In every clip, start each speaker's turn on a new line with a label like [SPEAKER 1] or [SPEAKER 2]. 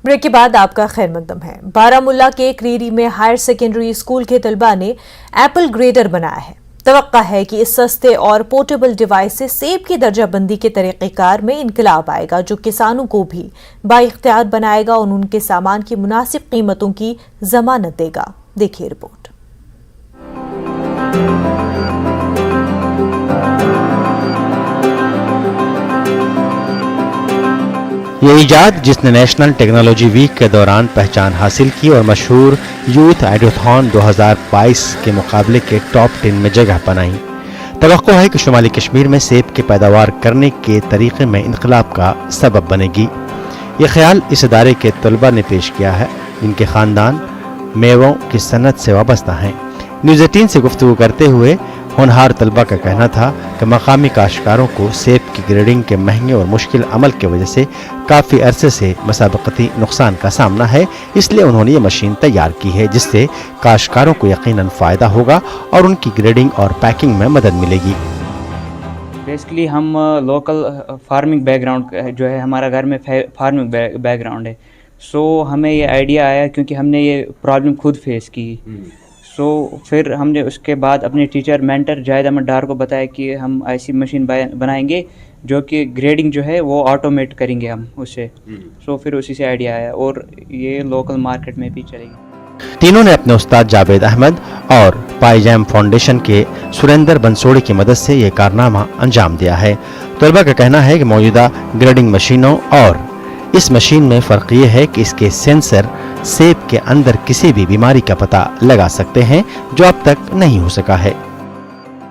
[SPEAKER 1] Break کے بعد آپ کا خیر مقدم ہے۔ بارامولہ کے کریری میں ہائر سیکنڈری اسکول کے طلباء نے ایپل گریڈر بنایا ہے۔ توقع ہے کہ اس سستے اور پورٹیبل ڈیوائس سے سیب کی درجہ بندی کے طریقہ کار میں انقلاب آئے گا، جو کسانوں کو بھی بااختیار بنائے گا اور ان کے سامان کی مناسب قیمتوں کی ضمانت دے گا۔ دیکھیے رپورٹ۔
[SPEAKER 2] یہ ایجاد جس نے نیشنل ٹیکنالوجی ویک کے دوران پہچان حاصل کی اور مشہور یوتھ ایڈیوتھون 2022 کے مقابلے کے ٹاپ 10 میں جگہ بنائی۔ توقع ہے کہ شمالی کشمیر میں سیب کی پیداوار کرنے کے طریقے میں انقلاب کا سبب بنے گی۔ یہ خیال اس ادارے کے طلباء نے پیش کیا ہے جن کے خاندان میووں کی صنعت سے وابستہ ہیں۔ نیوز 18 سے گفتگو کرتے ہوئے ہونہار طلباء کا کہنا تھا کہ مقامی کاشتکاروں کو سیب کی گریڈنگ کے مہنگے اور مشکل عمل کی وجہ سے کافی عرصے سے مسابقتی نقصان کا سامنا ہے، اس لیے انہوں نے یہ مشین تیار کی ہے جس سے کاشتکاروں کو یقیناً فائدہ ہوگا اور ان کی گریڈنگ اور پیکنگ میں مدد ملے گی۔
[SPEAKER 3] بیسکلی ہم لوکل فارمنگ بیک گراؤنڈ جو ہے، ہمارا گھر میں فارمنگ بیک گراؤنڈ ہے، سو ہمیں یہ آئیڈیا آیا کیونکہ ہم نے یہ پرابلم خود فیس کی۔ سو پھر ہم نے اس کے بعد اپنے ٹیچر مینٹر جاہد احمد ڈار کو بتایا کہ ہم ایسی مشین بنائیں گے جو کہ گریڈنگ جو ہے وہ آٹومیٹ کریں گے ہم اس سے۔ سو پھر اسی سے آئیڈیا آیا اور یہ لوکل مارکیٹ میں بھی چلے گی۔
[SPEAKER 2] تینوں نے اپنے استاد جاوید احمد اور پائی جیم فاؤنڈیشن کے سریندر بنسوڑی کی مدد سے یہ کارنامہ انجام دیا ہے۔ طلباء کا کہنا ہے کہ موجودہ گریڈنگ مشینوں اور اس مشین میں فرق یہ ہے کہ اس کے سینسر سیب کے اندر کسی بھی بیماری کا پتہ لگا سکتے ہیں جو اب تک نہیں ہو سکا ہے۔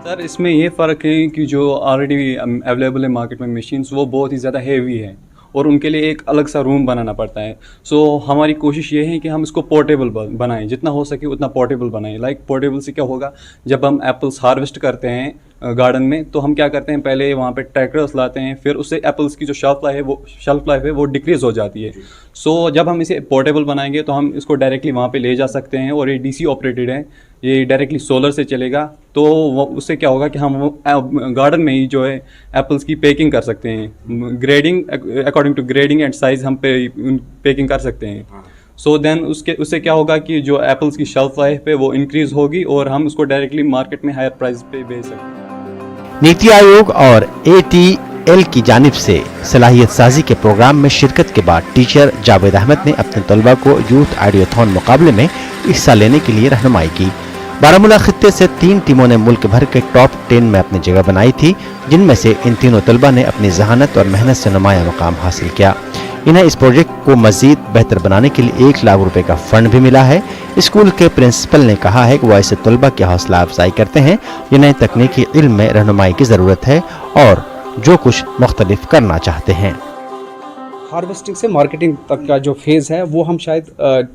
[SPEAKER 4] سر اس میں یہ فرق ہے کہ جو آلریڈی اویلیبل ہے مارکیٹ میں مشینز وہ بہت ہی زیادہ ہیوی ہے اور ان کے لیے ایک الگ سا روم بنانا پڑتا ہے۔ سو ہماری کوشش یہ ہے کہ ہم اس کو پورٹیبل بنائیں، جتنا ہو سکے اتنا پورٹیبل بنائیں۔ لائک پورٹیبل سے کیا ہوگا، جب ہم ایپلس ہارویسٹ کرتے ہیں گارڈن میں تو ہم کیا کرتے ہیں، پہلے وہاں پہ ٹریکٹرس لاتے ہیں، پھر اس سے ایپلس کی جو شیلف لائف ہے وہ ڈکریز ہو جاتی ہے۔ سو جب ہم اسے پورٹیبل بنائیں گے تو ہم اس کو ڈائریکٹلی وہاں پہ لے جا سکتے ہیں اور یہ ڈی سی آپریٹڈ ہے، یہ ڈائریکٹلی سولر سے چلے گا، تو اس سے کیا ہوگا کہ ہم گارڈن میں ہی جو ہے ایپلس کی پیکنگ کر سکتے ہیں، grading according to grading and size ہم پیکنگ کر سکتے ہیں۔ سو دین اس سے کیا ہوگا کہ جو ایپلس کی شیلف لائف ہے وہ انکریز ہوگی اور ہم اس کو ڈائریکٹلی مارکیٹ میں ہائر پرائز پہ بیچ سکتے ہیں۔
[SPEAKER 2] نیتی آیوگ اور ATL کی جانب سے صلاحیت سازی کے پروگرام میں شرکت کے بعد ٹیچر جاوید احمد نے اپنے طلباء کو یوتھ آئیڈیوتھون مقابلے میں حصہ لینے کے لیے رہنمائی کی۔ بارامولہ خطے سے 3 ٹیموں نے ملک بھر کے ٹاپ 10 میں اپنی جگہ بنائی تھی، جن میں سے ان تینوں طلباء نے اپنی ذہانت اور محنت سے نمایاں مقام حاصل کیا۔ انہیں اس پروجیکٹ کو مزید بہتر بنانے کے لیے 1 لاکھ روپے کا فنڈ بھی ملا ہے۔ اسکول کے پرنسپل نے کہا ہے کہ وہ ایسے طلباء کی حوصلہ افزائی کرتے ہیں جنہیں تکنیکی علم میں رہنمائی کی ضرورت ہے اور جو کچھ مختلف کرنا چاہتے ہیں۔
[SPEAKER 5] ہارویسٹنگ سے مارکیٹنگ تک کا جو فیز ہے وہ ہم شاید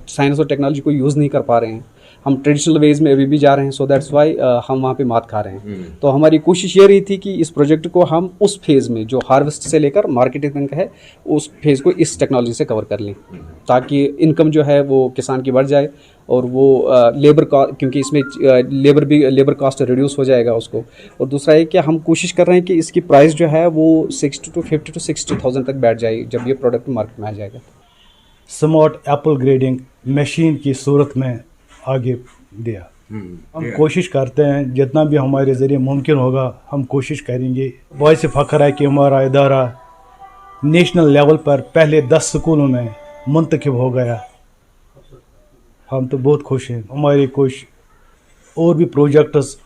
[SPEAKER 5] سائنس اور ٹیکنالوجی کو یوز نہیں کر پا رہے ہیں، ہم ٹریڈیشنل ویز میں ابھی بھی جا رہے ہیں، سو دیٹس وائی ہم وہاں پہ مات کھا رہے ہیں۔ تو ہماری کوشش یہ رہی تھی کہ اس پروجیکٹ کو ہم اس فیز میں جو ہارویسٹ سے لے کر مارکیٹنگ تک ہے اس فیز کو اس ٹیکنالوجی سے کور کر لیں، تاکہ انکم جو ہے وہ کسان کی بڑھ جائے اور وہ لیبر کا، کیونکہ اس میں لیبر کاسٹ ریڈیوس ہو جائے گا اس کو، اور دوسرا یہ کہ ہم کوشش کر رہے ہیں کہ اس کی پرائز جو ہے وہ 50 to 60,000 تک بیٹھ جائے جب یہ پروڈکٹ مارکیٹ میں آ جائے گا۔
[SPEAKER 6] اسمارٹ ایپل گریڈنگ مشین کی صورت میں آگے دیا۔ ہم کوشش کرتے ہیں جتنا بھی ہمارے ذریعے ممکن ہوگا ہم کوشش کریں گے۔ باعث فخر ہے کہ ہمارا ادارہ نیشنل لیول پر پہلے 10 سکولوں میں منتخب ہو گیا۔ ہم تو بہت خوش ہیں۔ ہماری کوشش اور بھی پروجیکٹس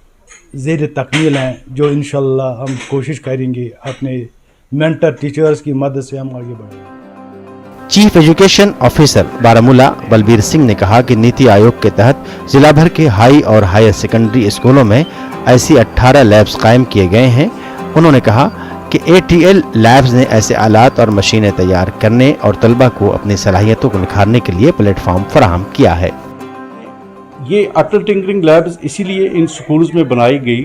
[SPEAKER 6] زیر تکمیل ہیں جو انشاءاللہ ہم کوشش کریں گے اپنے مینٹر ٹیچرز کی مدد سے ہم آگے بڑھیں گے۔
[SPEAKER 2] Chief education officer Baramulla Balbir Singh نے کہا کہ نیتی آیوگ کے تحت ضلع بھر کے ہائی اور ہائر سیکنڈری اسکولوں میں ایسی 18 لیبز قائم کیے گئے ہیں۔ انہوں نے کہا کہ ATL لیبز نے ایسے آلات اور مشینیں تیار کرنے اور طلباء کو اپنی صلاحیتوں کو نکھارنے کے لیے پلیٹ فارم فراہم کیا ہے۔
[SPEAKER 7] یہ اٹل ٹنکرنگ لیبز اسی لیے ان سکولز میں بنائی گئی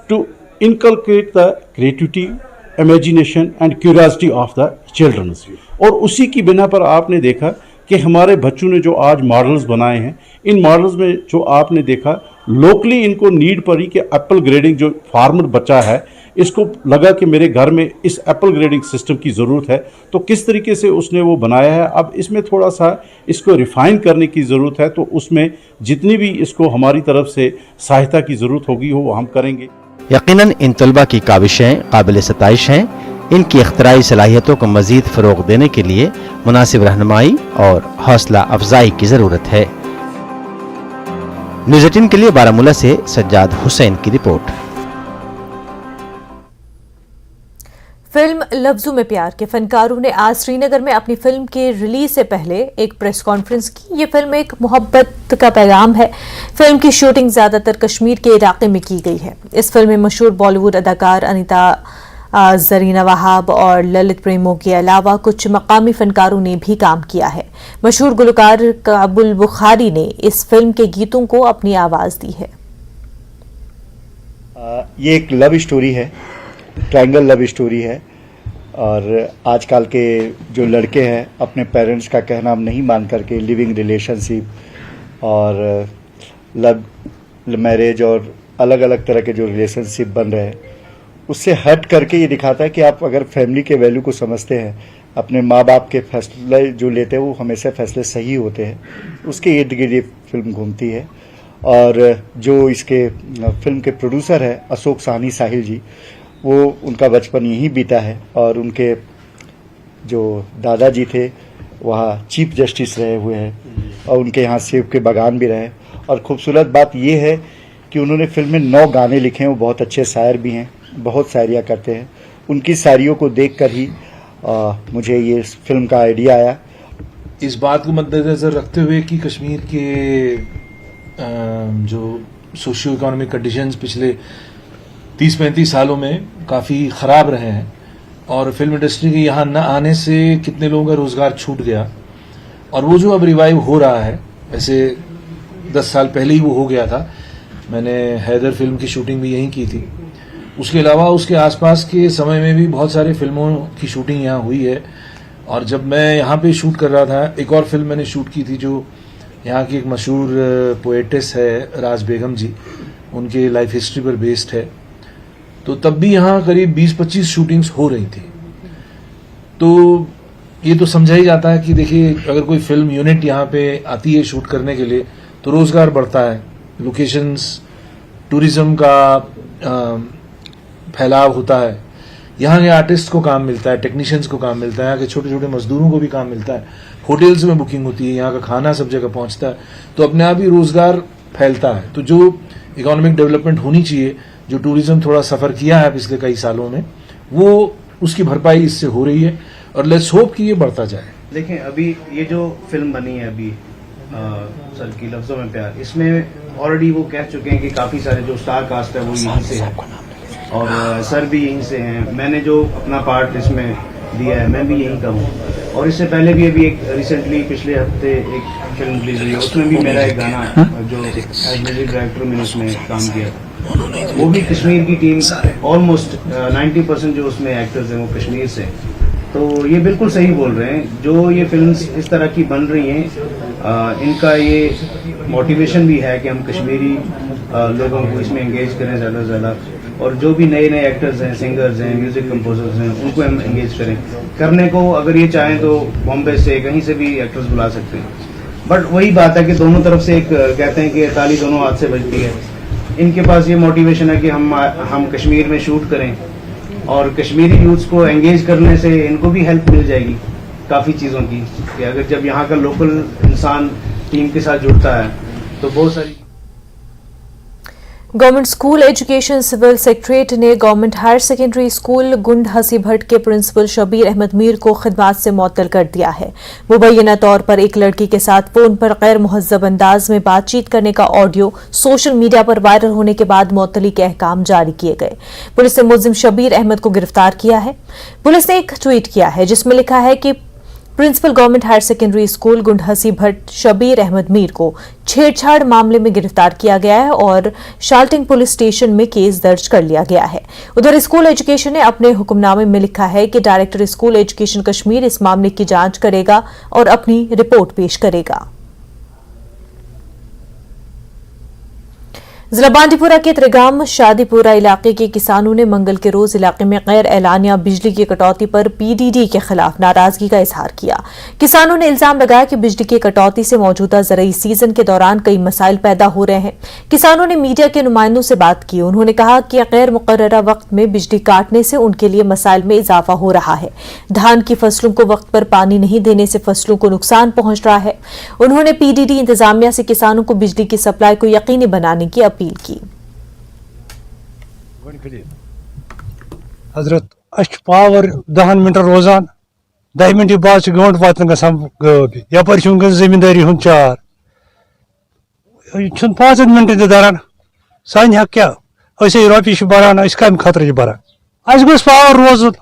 [SPEAKER 7] to inculcate the creativity, imagination and curiosity of the childrens, اور اسی کی بنا پر آپ نے دیکھا کہ ہمارے بچوں نے جو آج ماڈلز بنائے ہیں، ان ماڈلز میں جو آپ نے دیکھا لوکلی ان کو نیڈ پڑی کہ ایپل گریڈنگ جو فارمر بچہ ہے इसको लगा कि मेरे घर में इस एप्पल ग्रेडिंग सिस्टम की ज़रूरत है, तो किस तरीके से उसने वो बनाया है। अब इसमें थोड़ा सा इसको रिफ़ाइन करने की ज़रूरत है, तो उसमें जितनी भी इसको हमारी तरफ से सहायता की ज़रूरत होगी वो हम करेंगे।
[SPEAKER 2] यकीनन इन तलबा की काविशें काबिल सताइश हैं। इनकी इख्तराई सलाहियतों को मज़ीद फ़रोग़ देने के लिए मुनासिब रहनुमाई और हौसला अफजाई की ज़रूरत है। न्यूज़ 18 के लिए बारामूला से सज्जाद हुसैन की रिपोर्ट।
[SPEAKER 1] फिल्म लफ्जों में प्यार के फनकारों ने आज श्रीनगर में अपनी फिल्म के रिलीज से पहले एक प्रेस कॉन्फ्रेंस की। ये फिल्म एक मोहब्बत का पैगाम है। फिल्म की शूटिंग ज्यादातर कश्मीर के इलाके में की गई है। इस फिल्म में मशहूर बॉलीवुड अदाकार अनीता जरीना वहाब और ललित प्रेमो के अलावा कुछ मकामी फनकारों ने भी काम किया है। मशहूर गुलकार काबुल बुखारी ने इस फिल्म के गीतों को अपनी आवाज दी है।
[SPEAKER 8] ये एक लव स्टोरी है, ट्रायंगल लव स्टोरी है, और आजकल के जो लड़के हैं अपने पेरेंट्स का कहना नहीं मान करके लिविंग रिलेशनशिप और लव मैरिज और अलग अलग तरह के जो रिलेशनशिप बन रहे हैं, उससे हट करके ये दिखाता है कि आप अगर फैमिली के वैल्यू को समझते हैं, अपने माँ बाप के फैसले जो लेते हैं वो हमेशा फैसले सही होते हैं, उसके इर्द गिर्द ये फिल्म घूमती है। और जो इसके फिल्म के प्रोड्यूसर है अशोक साहनी साहिल जी, वो उनका बचपन यहीं बीता है और उनके जो दादाजी थे वहाँ चीफ जस्टिस रहे हुए हैं और उनके यहाँ सेब के बागान भी रहे। और खूबसूरत बात ये है कि उन्होंने फिल्म में 9 गाने लिखे हैं। वो बहुत अच्छे शायर भी हैं, बहुत शायरियाँ करते हैं। उनकी शायरियों को देखकर ही मुझे ये फिल्म का आइडिया आया।
[SPEAKER 9] इस बात को मद्देनज़र रखते हुए कि कश्मीर के जो सोशियो इकोनॉमिक कंडीशंस पिछले 30-35 सालों में काफ़ी ख़राब रहे हैं और फिल्म इंडस्ट्री के यहाँ न आने से कितने लोगों का रोज़गार छूट गया, और वो जो अब रिवाइव हो रहा है, वैसे 10 साल पहले ही वो हो गया था। मैंने हैदर फिल्म की शूटिंग भी यहीं की थी। उसके अलावा उसके आसपास के समय में भी बहुत सारी फिल्मों की शूटिंग यहाँ हुई है। और जब मैं यहाँ पे शूट कर रहा था, एक और फिल्म मैंने शूट की थी जो यहाँ की एक मशहूर पोएटिस है राज बेगम जी, उनके लाइफ हिस्ट्री पर बेस्ड है। तो तब भी यहाँ करीब 20-25 शूटिंग्स हो रही थी। तो ये तो समझा ही जाता है कि देखिए, अगर कोई फिल्म यूनिट यहाँ पे आती है शूट करने के लिए तो रोज़गार बढ़ता है, लोकेशंस, टूरिज्म का फैलाव होता है, यहाँ के आर्टिस्ट को काम मिलता है, टेक्नीशियंस को काम मिलता है, यहाँ के छोटे छोटे मजदूरों को भी काम मिलता है, होटल्स में बुकिंग होती है, यहाँ का खाना सब जगह पहुँचता है, तो अपने आप ही रोज़गार फैलता है। तो जो इकोनॉमिक डेवलपमेंट होनी चाहिए, जो टूरिज्म थोड़ा सफ़र किया है पिछले कई सालों में, वो उसकी भरपाई इससे हो रही है और लेट्स होप कि ये बढ़ता जाए।
[SPEAKER 10] देखें, अभी ये जो फिल्म बनी है अभी सर की लफ्ज़ों में प्यार, इसमें ऑलरेडी वो कह चुके हैं कि काफ़ी सारे जो स्टार कास्ट है वो यहीं से है और सर भी यहीं से हैं। मैंने जो अपना पार्ट इसमें दिया है मैं भी यहीं का हूँ। और इससे पहले भी अभी एक रिसेंटली पिछले हफ्ते एक फिल्म रिलीज हुई है, उसमें भी मेरा एक गाना जो एज म्यूजिक डायरेक्टर मैंने उसमें काम किया, वो भी कश्मीर की टीम, ऑलमोस्ट 90% जो उसमें एक्टर्स हैं वो कश्मीर से। तो ये बिल्कुल सही बोल रहे हैं, जो ये फिल्म्स इस तरह की बन रही हैं, इनका ये मोटिवेशन भी है कि हम कश्मीरी लोगों को इसमें एंगेज करें ज़्यादा से ज़्यादा, और जो भी नए नए एक्टर्स हैं, सिंगर्स हैं, म्यूजिक कंपोजर्स हैं, उनको हम एंगेज करें। करने को अगर ये चाहें तो बॉम्बे से कहीं से भी एक्टर्स बुला सकते हैं, बट वही बात है कि दोनों तरफ से एक कहते हैं कि ताली दोनों हाथ से बजती है। इनके पास ये मोटिवेशन है कि हम कश्मीर में शूट करें और कश्मीरी यूथ्स को एंगेज करने से इनको भी हेल्प मिल जाएगी काफ़ी चीज़ों की, कि अगर जब यहाँ का लोकल इंसान टीम के साथ जुड़ता है तो बहुत सारी।
[SPEAKER 1] Government school education civil secretary ने government higher secondary school Gund हसी भट्ट के प्रिंसिपल शबीर अहमद मीर को खिदमात से मुअत्तल कर दिया है। मुबैना तौर पर एक लड़की के साथ फोन पर गैर मुहज्जब अंदाज में बातचीत करने का ऑडियो सोशल मीडिया पर वायरल होने के बाद मुअत्तली के अहकाम जारी किए गए। पुलिस ने मुलजिम शबीर अहमद को गिरफ्तार किया है। पुलिस ने एक ट्वीट किया है जिसमें लिखा है कि principal government higher secondary school Gund हसी भट्ट शबीर अहमद मीर को छेड़छाड़ मामले में गिरफ्तार किया गया है और शाल्टिंग पुलिस स्टेशन में केस दर्ज कर लिया गया है। उधर स्कूल एजुकेशन ने अपने हुक्मनामे में लिखा है कि डायरेक्टर स्कूल एजुकेशन कश्मीर इस मामले की जांच करेगा और अपनी रिपोर्ट पेश करेगा। जिला बांडीपुरा के त्रिगाम शादीपुरा इलाके के किसानों ने मंगल के रोज इलाके में गैर एलानिया बिजली की कटौती पर पीडीडी के खिलाफ नाराजगी का इजहार किया। किसानों ने इल्जाम लगाया कि बिजली की कटौती से मौजूदा ज़रई सीजन के दौरान कई मसाइल पैदा हो रहे हैं। किसानों ने मीडिया के नुमाइंदों से बात की। उन्होंने कहा कि गैर मुकर्ररा वक्त में बिजली काटने से उनके लिए मसाइल में इजाफा हो रहा है। धान की फसलों को वक्त पर पानी नहीं देने से फसलों को नुकसान पहुंच रहा है। उन्होंने पीडीडी इंतजामिया से किसानों को बिजली की सप्लाई को यकीनी बनाने की अपील की।
[SPEAKER 6] हजरत पावर 10 मिनट रोजान 10 मिनट बाद गंट वात गब यपर जमींदारी हूं चार 5 मिनट दरान सान हक क्या रोपये बरान कम खतर बरान गो पावर रोजन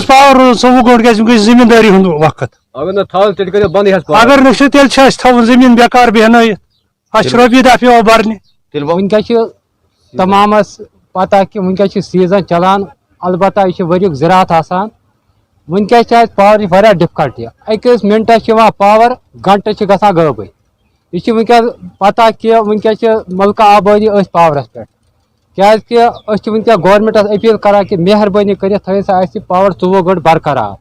[SPEAKER 6] पावर रोज 24 घंटे जमींदारी हूं वक्त अगर नो तेल जमीन बेकार बहन रोपये दह पे बरने
[SPEAKER 11] तमाम पता कि वनकस सीजन चलान अलबत्ता यह वरिक ज़रात आसान वनकस पावर वारिया डिफिकल्टी अकिस मिनटस पावर घंटे गसान गब यह वनकस पता कि वनकस मुल्क आबादी पावरस पे क्या वनकस गवर्नमेंटस अपील करान कि मेहरबानी कर पावर 24 घंटे बरकरार।